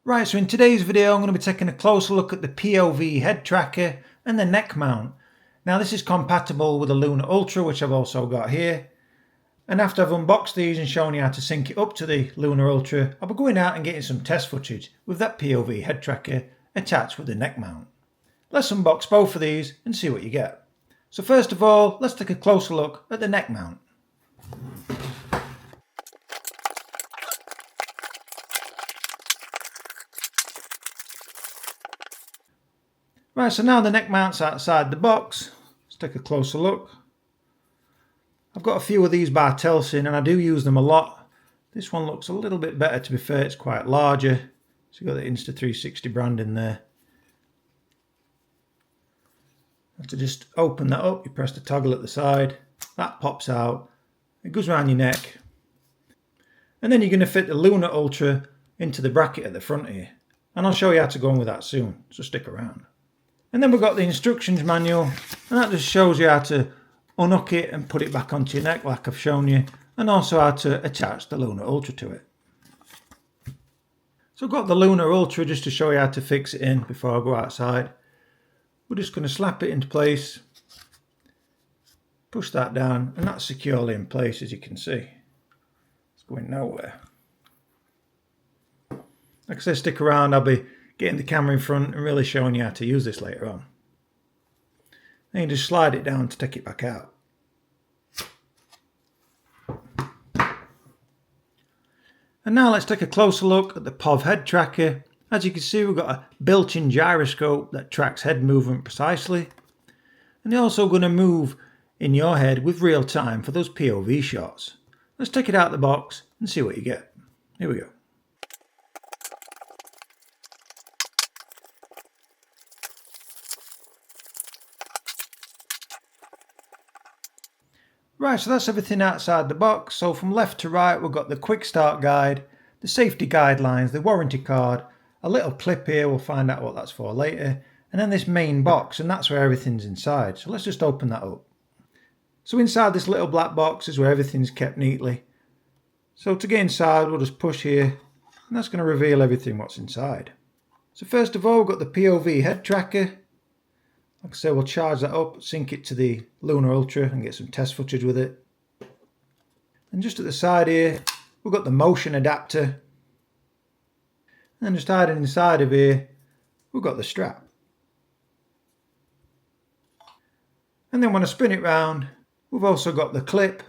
Right, so in today's video I'm going to be taking a closer look at the POV head tracker and the neck mount. Now this is compatible with the LUNA Ultra, which I've also got here. And after I've unboxed these and shown you how to sync it up to the LUNA Ultra, I'll be going out and getting some test footage with that POV head tracker attached with the neck mount. Let's unbox both of these and see what you get. So first of all, let's take a closer look at the neck mount. Right, so now the neck mount's outside the box. Let's take a closer look. I've got a few of these by Telsin and I do use them a lot. This one looks a little bit better, to be fair, it's quite larger. So you've got the Insta360 brand in there. To just open that up, you press the toggle at the side, that pops out, it goes around your neck. And then you're going to fit the LUNA Ultra into the bracket at the front here. And I'll show you how to go on with that soon, so stick around. And then we've got the instructions manual, and that just shows you how to unhook it and put it back onto your neck like I've shown you, and also how to attach the LUNA Ultra to it. So I've got the LUNA Ultra just to show you how to fix it in before I go outside. We're just going to slap it into place, push that down, and that's securely in place, as you can see. It's going nowhere. Like I said, stick around, I'll be getting the camera in front and really showing you how to use this later on. Then you just slide it down to take it back out. And now let's take a closer look at the POV head tracker. As you can see, we've got a built-in gyroscope that tracks head movement precisely. And they're also going to move in your head with real time for those POV shots. Let's take it out of the box and see what you get. Here we go. Right, so that's everything outside the box. So from left to right, we've got the quick start guide, the safety guidelines, the warranty card, a little clip here, we'll find out what that's for later, and then this main box, and that's where everything's inside. So let's just open that up. So inside this little black box is where everything's kept neatly. So to get inside, we'll just push here, and that's going to reveal everything what's inside. So first of all, we've got the POV head tracker. Like I said, we'll charge that up, sync it to the LUNA Ultra and get some test footage with it. And just at the side here, we've got the motion adapter. And just hiding inside of here, we've got the strap. And then when I spin it round, we've also got the clip.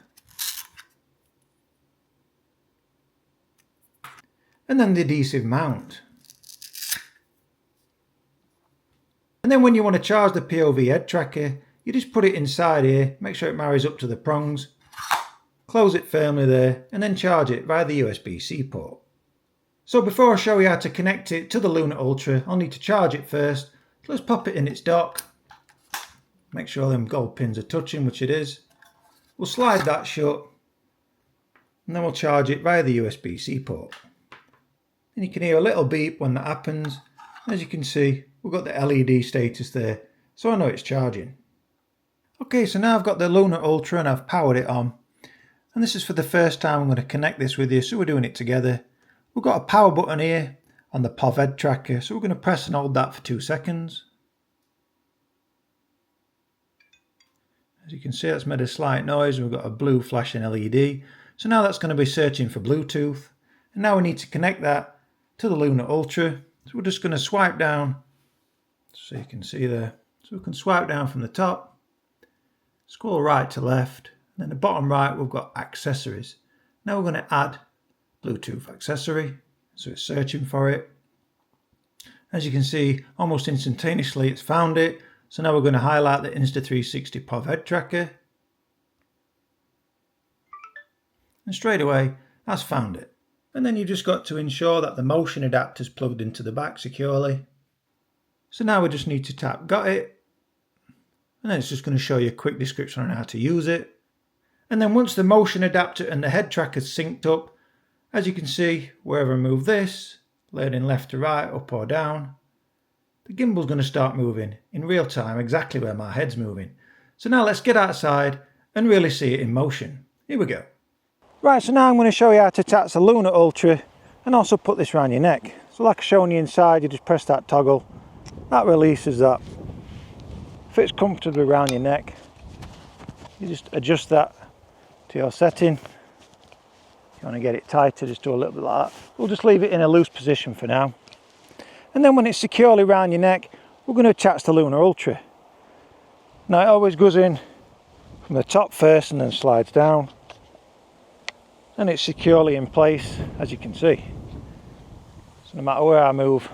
And then the adhesive mount. And then when you want to charge the POV head tracker, you just put it inside here, make sure it marries up to the prongs, close it firmly there, and then charge it via the USB-C port. So before I show you how to connect it to the LUNA Ultra, I'll need to charge it first. So let's pop it in its dock. Make sure them gold pins are touching, which it is. We'll slide that shut, and then we'll charge it via the USB-C port. And you can hear a little beep when that happens. As you can see, we've got the LED status there, so I know it's charging. Okay, so now I've got the LUNA Ultra and I've powered it on. And this is for the first time I'm going to connect this with you, so we're doing it together. We've got a power button here on the POV head tracker, so we're going to press and hold that for 2 seconds. As you can see, that's made a slight noise. We've got a blue flashing LED. So now that's going to be searching for Bluetooth. And now we need to connect that to the LUNA Ultra. So we're just going to swipe down, so you can see there. So we can swipe down from the top, scroll right to left, and then the bottom right we've got accessories. Now we're going to add Bluetooth accessory, so it's searching for it. As you can see, almost instantaneously it's found it. So now we're going to highlight the Insta360 POV head tracker. And straight away, that's found it. And then you've just got to ensure that the motion adapter is plugged into the back securely. So now we just need to tap got it. And then it's just going to show you a quick description on how to use it. And then once the motion adapter and the head tracker is synced up, as you can see, wherever I move this, leaning left to right, up or down, the gimbal's going to start moving in real time exactly where my head's moving. So now let's get outside and really see it in motion. Here we go. Right, so now I'm going to show you how to attach the LUNA Ultra and also put this around your neck. So like I shown you inside, you just press that toggle, that releases that. Fits comfortably around your neck. You just adjust that to your setting. If you want to get it tighter, just do a little bit like that. We'll just leave it in a loose position for now. And then when it's securely around your neck, we're going to attach the LUNA Ultra. Now it always goes in from the top first and then slides down. And it's securely in place, as you can see. So no matter where I move,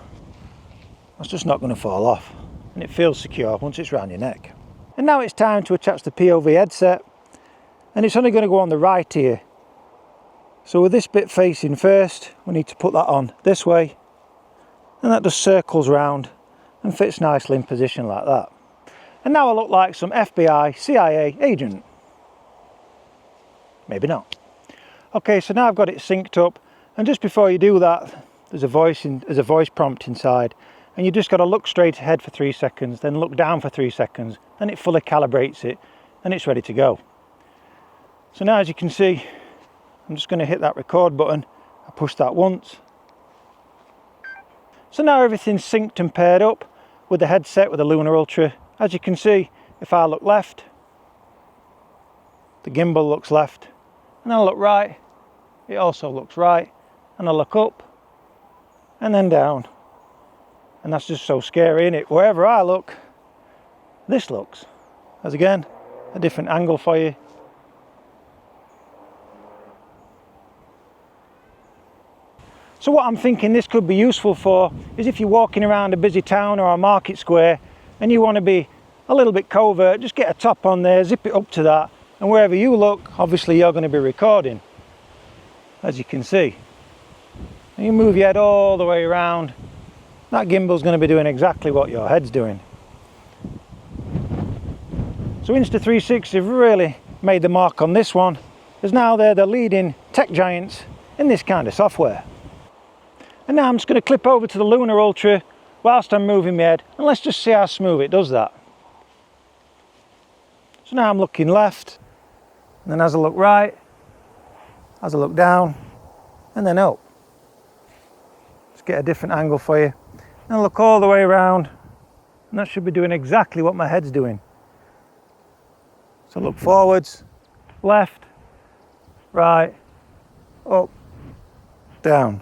it's just not going to fall off. And it feels secure once it's around your neck. And now it's time to attach the POV headset. And it's only going to go on the right ear. So with this bit facing first, we need to put that on this way. And that just circles round and fits nicely in position like that. And now I look like some FBI, CIA agent. Maybe not. Okay, so now I've got it synced up, and just before you do that, there's a voice prompt inside, and you just got to look straight ahead for 3 seconds, then look down for 3 seconds, then it fully calibrates it, and it's ready to go. So now, as you can see, I'm just going to hit that record button. I push that once. So now everything's synced and paired up with the headset with the LUNA Ultra. As you can see, if I look left, the gimbal looks left, and I look right, it also looks right, and I look up and then down, and that's just so scary, isn't it? Wherever I look, this looks. As again, a different angle for you. So what I'm thinking this could be useful for is if you're walking around a busy town or a market square and you want to be a little bit covert, just get a top on there, zip it up to that, and wherever you look, obviously you're going to be recording, as you can see. And you move your head all the way around, that gimbal's going to be doing exactly what your head's doing. So Insta360 have really made the mark on this one, as now they're the leading tech giants in this kind of software. And now I'm just going to clip over to the LUNA Ultra whilst I'm moving my head, and let's just see how smooth it does that. So now I'm looking left, and then as I look right, as I look down, and then up. Let's get a different angle for you. And look all the way around, and that should be doing exactly what my head's doing. So look forwards, left, right, up, down.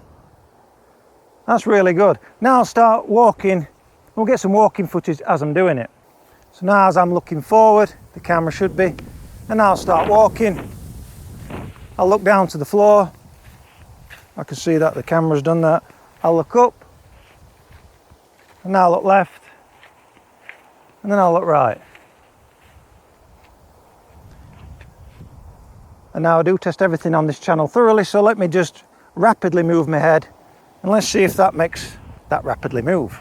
That's really good. Now I'll start walking. We'll get some walking footage as I'm doing it. So now as I'm looking forward, the camera should be, and now I'll start walking. I'll look down to the floor. I can see that the camera's done that. I'll look up, and now I'll look left, and then I'll look right. And now I do test everything on this channel thoroughly, so let me just rapidly move my head, and let's see if that makes that rapidly move.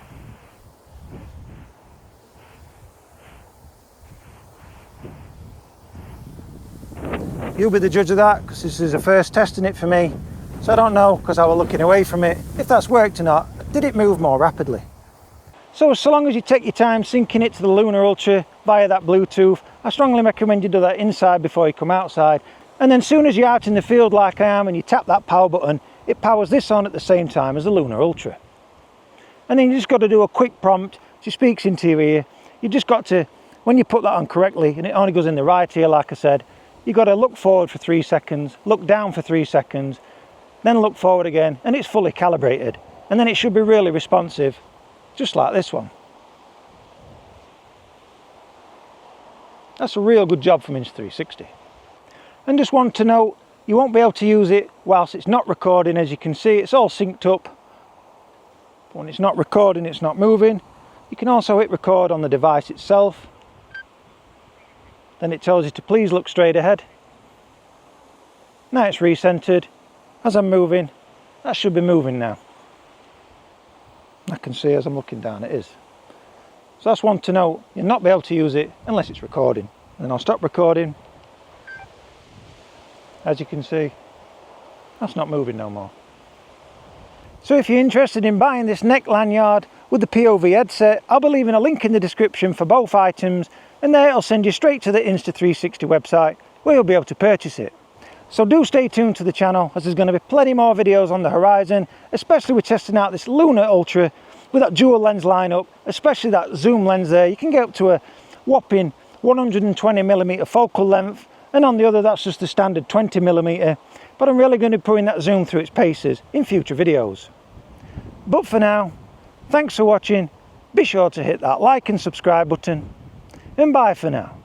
You'll be the judge of that, because this is the first testing it for me. So I don't know, because I was looking away from it, if that's worked or not. Did it move more rapidly? So long as you take your time syncing it to the LUNA Ultra via that Bluetooth, I strongly recommend you do that inside before you come outside. And then as soon as you're out in the field like I am and you tap that power button, it powers this on at the same time as the LUNA Ultra. And then you just got to do a quick prompt. She speaks into your ear. You just got to, when you put that on correctly, and it only goes in the right ear like I said, you got to look forward for 3 seconds, look down for 3 seconds, then look forward again, and it's fully calibrated. And then it should be really responsive, just like this one. That's a real good job from Insta360. And just want to note, you won't be able to use it whilst it's not recording. As you can see, it's all synced up. When it's not recording, it's not moving. You can also hit record on the device itself. Then it tells you to please look straight ahead. Now it's recentered. As I'm moving, that should be moving now. I can see as I'm looking down it is. So that's one to note. You'll not be able to use it unless it's recording. And then I'll stop recording. As you can see, that's not moving no more. So if you're interested in buying this neck lanyard with the POV headset, I'll be leaving a link in the description for both items, and there it'll send you straight to the Insta360 website where you'll be able to purchase it. So do stay tuned to the channel, as there's going to be plenty more videos on the horizon, especially with testing out this LUNA Ultra with that dual lens lineup, especially that zoom lens there. You can get up to a whopping 120mm focal length, and on the other that's just the standard 20mm, but I'm really going to be putting that zoom through its paces in future videos. But for now, thanks for watching, be sure to hit that like and subscribe button, and bye for now.